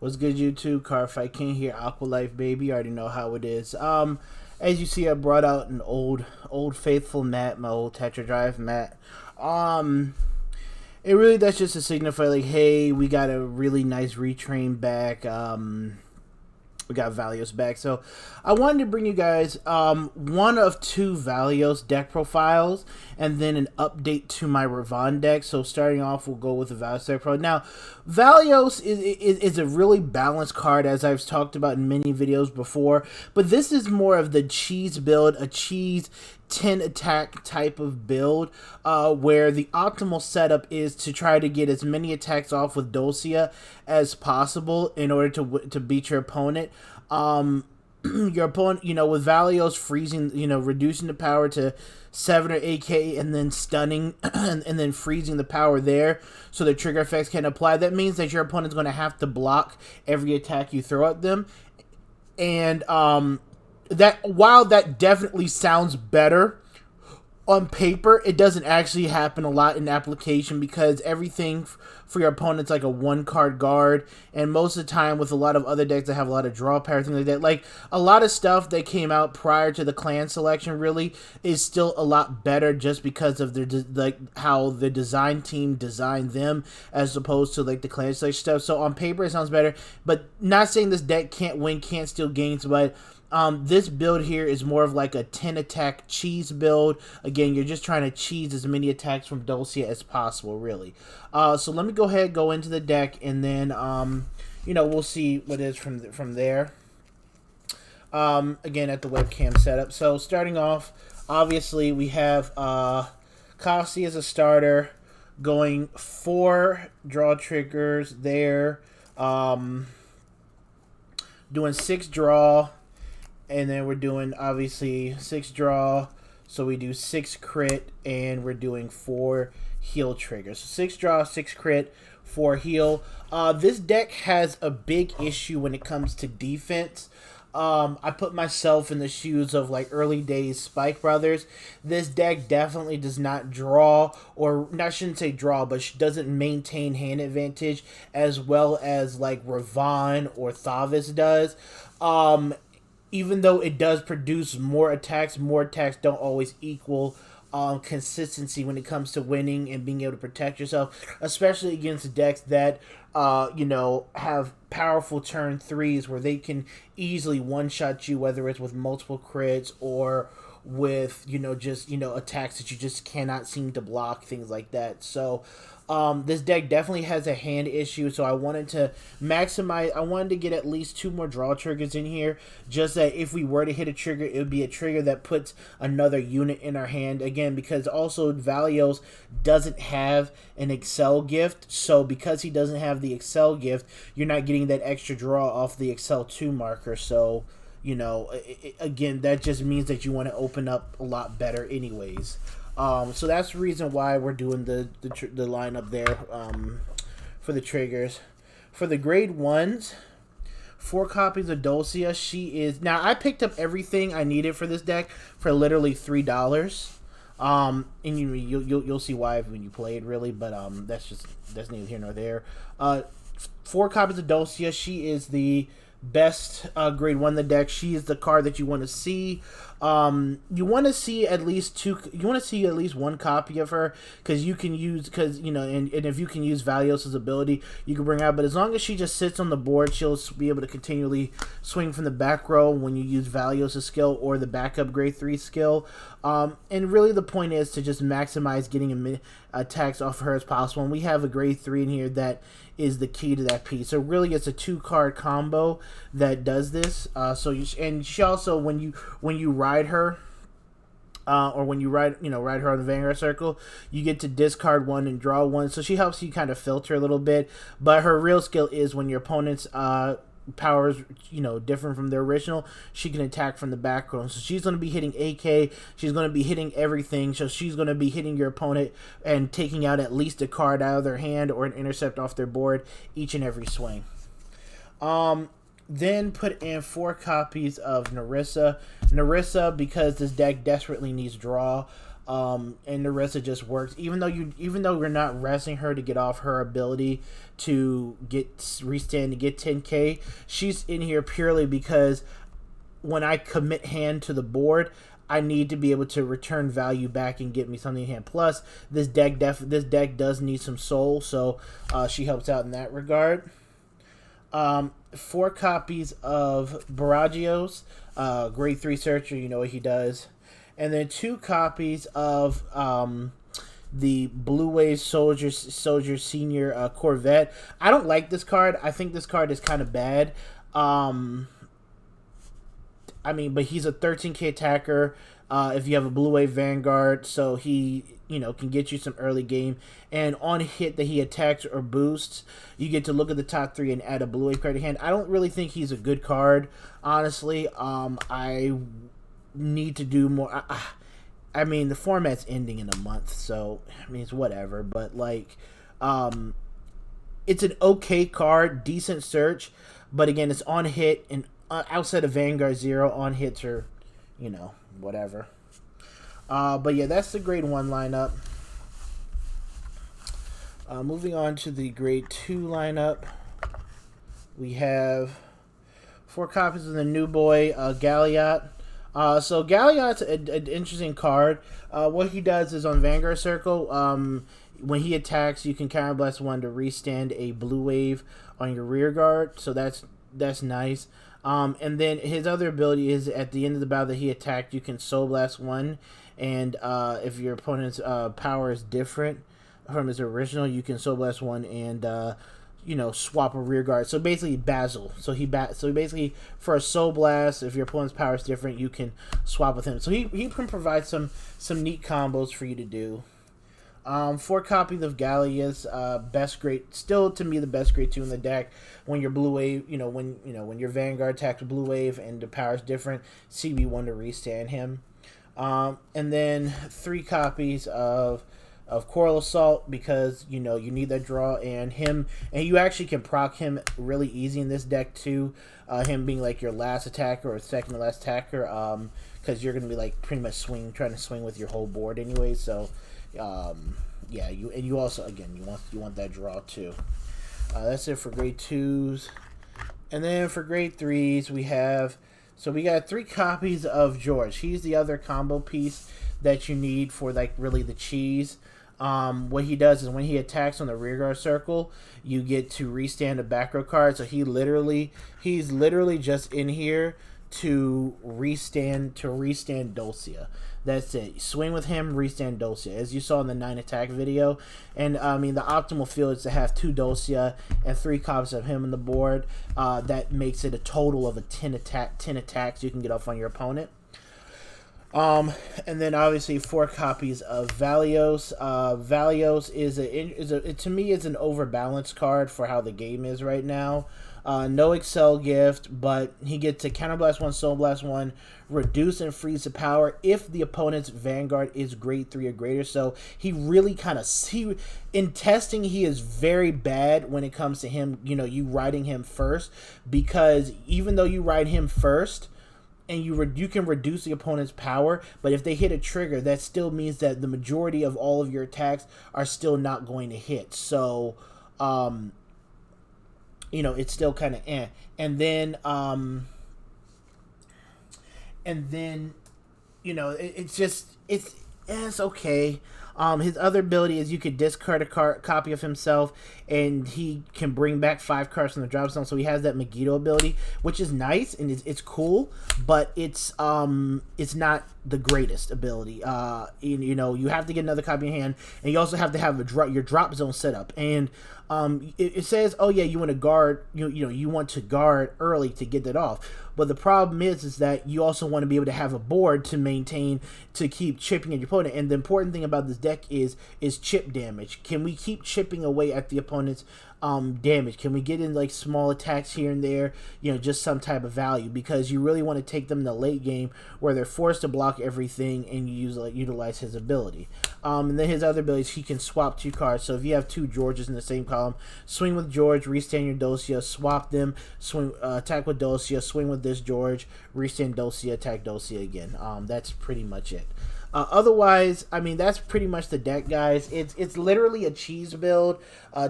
What's good, YouTube? Cardfight King here, Aqua Life Baby. You already know how it is. As you see, I brought out an old faithful mat, my old Tetra Drive mat. It really, that's just to signify, like, hey, we got a really nice retrain back. We got Valeos back. So I wanted to bring you guys one of two Valeos deck profiles and then an update to my Revonn deck. So starting off, we'll go with the Valeos deck pro. Now, Valeos is a really balanced card, as I've talked about in many videos before. But this is more of the cheese build, a cheese 10 attack type of build, where the optimal setup is to try to get as many attacks off with Dulcia as possible in order to beat your opponent. Your opponent, with Valeos freezing, reducing the power to 7 or 8k and then stunning and then freezing the power there so the trigger effects can apply. That means that your opponent's going to have to block every attack you throw at them. And that while that definitely sounds better on paper, it doesn't actually happen a lot in application, because everything for your opponent's like a one card guard, and most of the time with a lot of other decks that have a lot of draw power, things like that, like a lot of stuff that came out prior to the clan selection really is still a lot better, just because of their how the design team designed them as opposed to like the clan selection stuff. So on paper it sounds better, but not saying this deck can't win, can't steal games, but this build here is more of like a 10 attack cheese build. Again, you're just trying to cheese as many attacks from Dulcia as possible, really. So let me go ahead, go into the deck, and then we'll see what it is from there. Again, at the webcam setup. So starting off, obviously we have Kasi as a starter, going 4 draw triggers there, doing 6 draw. And then we're doing, obviously, 6 draw. So we do 6 crit, and we're doing 4 heal triggers. So 6 draw, 6 crit, 4 heal. This deck has a big issue when it comes to defense. I put myself in the shoes of like early days Spike Brothers. This deck definitely does not draw, or I shouldn't say draw, but doesn't maintain hand advantage as well as like Revonn or Thavis does. Even though it does produce more attacks don't always equal consistency when it comes to winning and being able to protect yourself, especially against decks that have powerful turn 3s where they can easily one-shot you, whether it's with multiple crits or with attacks that you just cannot seem to block, things like that. So this deck definitely has a hand issue, so I wanted to maximize. I wanted to get at least 2 more draw triggers in here, just that if we were to hit a trigger, it would be a trigger that puts another unit in our hand. Again, because also Valeos doesn't have an Excel gift, so because he doesn't have the Excel gift, you're not getting that extra draw off the Excel 2 marker. So again, that just means that you want to open up a lot better anyways. So that's the reason why we're doing the lineup there for the triggers. For the grade 1s, 4 copies of Dulcia. She is, now I picked up everything I needed for this deck for literally $3. And you'll see why when you play it, really, but that's neither here nor there. 4 copies of Dulcia. She is the best grade 1 in the deck. She is the card that you want to see. You want to see at least 1 copy of her, because you can use, and if you can use Valeos' ability, you can bring out. But as long as she just sits on the board, she'll be able to continually swing from the back row when you use Valeos' skill or the backup grade 3 skill. And really the point is to just maximize getting attacks off of her as possible. And we have a grade 3 in here that is the key to that piece. So really it's a 2-card combo that does this. And she also, when you ride her, or when you ride her on the Vanguard circle, you get to discard 1 and draw 1. So she helps you kind of filter a little bit. But her real skill is when your opponent's powers different from the original, she can attack from the back row. So she's going to be hitting AK, she's going to be hitting everything. So she's going to be hitting your opponent and taking out at least a card out of their hand or an intercept off their board each and every swing. Then put in 4 copies of Narissa, because this deck desperately needs draw. And the rest it just works. Even though we're not resting her to get off her ability to get restand to get 10k, she's in here purely because when I commit hand to the board, I need to be able to return value back and get me something in hand. Plus, this deck does need some soul, so she helps out in that regard. 4 copies of Valeos, grade 3 searcher, you know what he does. And then 2 copies of the Blue Wave Soldier Senior Corvette. I don't like this card. I think this card is kind of bad. I mean, but he's a 13k attacker. If you have a Blue Wave Vanguard, so he, can get you some early game. And on hit that he attacks or boosts, you get to look at the top 3 and add a Blue Wave card to hand. I don't really think he's a good card, honestly. I need to do more. I mean, the format's ending in a month, so I mean it's whatever. But like, it's an okay card, decent search, but again, it's on hit, and outside of Vanguard 0, on hits are, whatever. But yeah, that's the grade 1 lineup. Moving on to the grade 2 lineup, we have 4 copies of the new boy, Galliot. So Galliot's an interesting card. What he does is on Vanguard Circle, when he attacks, you can counterblast 1 to restand a Blue Wave on your rear guard. So that's nice. And then his other ability is at the end of the battle that he attacked, you can Soul Blast 1, and if your opponent's power is different from his original, you can Soul Blast 1 and swap a rear guard. So basically Basil. So basically for a Soul Blast, if your opponent's power is different, you can swap with him. So he can provide some neat combos for you to do. 4 copies of Gallius, best grade, still to me the best grade 2 in the deck. When your Blue Wave, when your Vanguard attacks with Blue Wave and the power is different, CB1 to restand him. And then 3 copies of Coral Assault, because you need that draw, and you actually can proc him really easy in this deck too. Him being like your last attacker or second to last attacker, because you're gonna be like pretty much trying to swing with your whole board anyway. So yeah, you also, again, you want that draw too. That's it for grade 2s. And then for grade 3s, we got 3 copies of George. He's the other combo piece that you need for like really the cheese. What he does is when he attacks on the rearguard circle, you get to restand a back row card. So he's literally just in here to restand Dulcia. That's it. Swing with him, restand Dulcia, as you saw in the 9 attack video. And I mean, the optimal field is to have 2 Dulcia and 3 copies of him on the board. That makes it a total of 10 attacks you can get off on your opponent. And then obviously 4 copies of Valeos. Valeos to me is an overbalanced card for how the game is right now. No Excel gift, but he gets to counterblast 1, Soul Blast 1, reduce and freeze the power if the opponent's Vanguard is grade 3 or greater. So he really in testing, he is very bad when it comes to him, you riding him first, because even though you ride him first, and you can reduce the opponent's power, but if they hit a trigger, that still means that the majority of all of your attacks are still not going to hit. So, it's still kind of eh. And then, it's okay. His other ability is you could discard a copy of himself, and he can bring back 5 cards from the drop zone. So he has that Megiddo ability, which is nice and it's cool, but it's not the greatest ability. You have to get another copy in hand, and you also have to have your drop zone set up. And it says, oh yeah, you want to guard, you want to guard early to get that off. But the problem is that you also want to be able to have a board to keep chipping at your opponent. And the important thing about this deck is chip damage. Can we keep chipping away at the opponent's damage? Can we get in like small attacks here and there, just some type of value? Because you really want to take them in the late game where they're forced to block everything, and you utilize his ability. And then his other abilities, he can swap 2 cards. So if you have 2 Georges in the same column, swing with George, restand your Dulcia, swap them, swing, attack with Dulcia, swing with this George, restand Dulcia, attack Dulcia again. That's pretty much it. Otherwise, I mean, that's pretty much the deck, guys. It's literally a cheese build,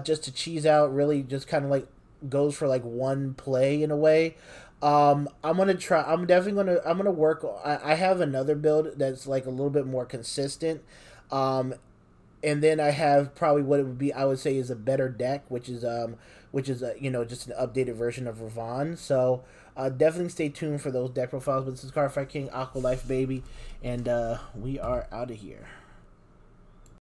just to cheese out. Really, just kind of like goes for like one play in a way. I'm gonna try. I'm definitely gonna. I'm gonna work. I have another build that's like a little bit more consistent. Um, and then I have probably what it would be. I would say is a better deck, which is a, you know, just an updated version of Revonn. So definitely stay tuned for those deck profiles. But this is Cardfight King, Aqua Life Baby, and we are out of here.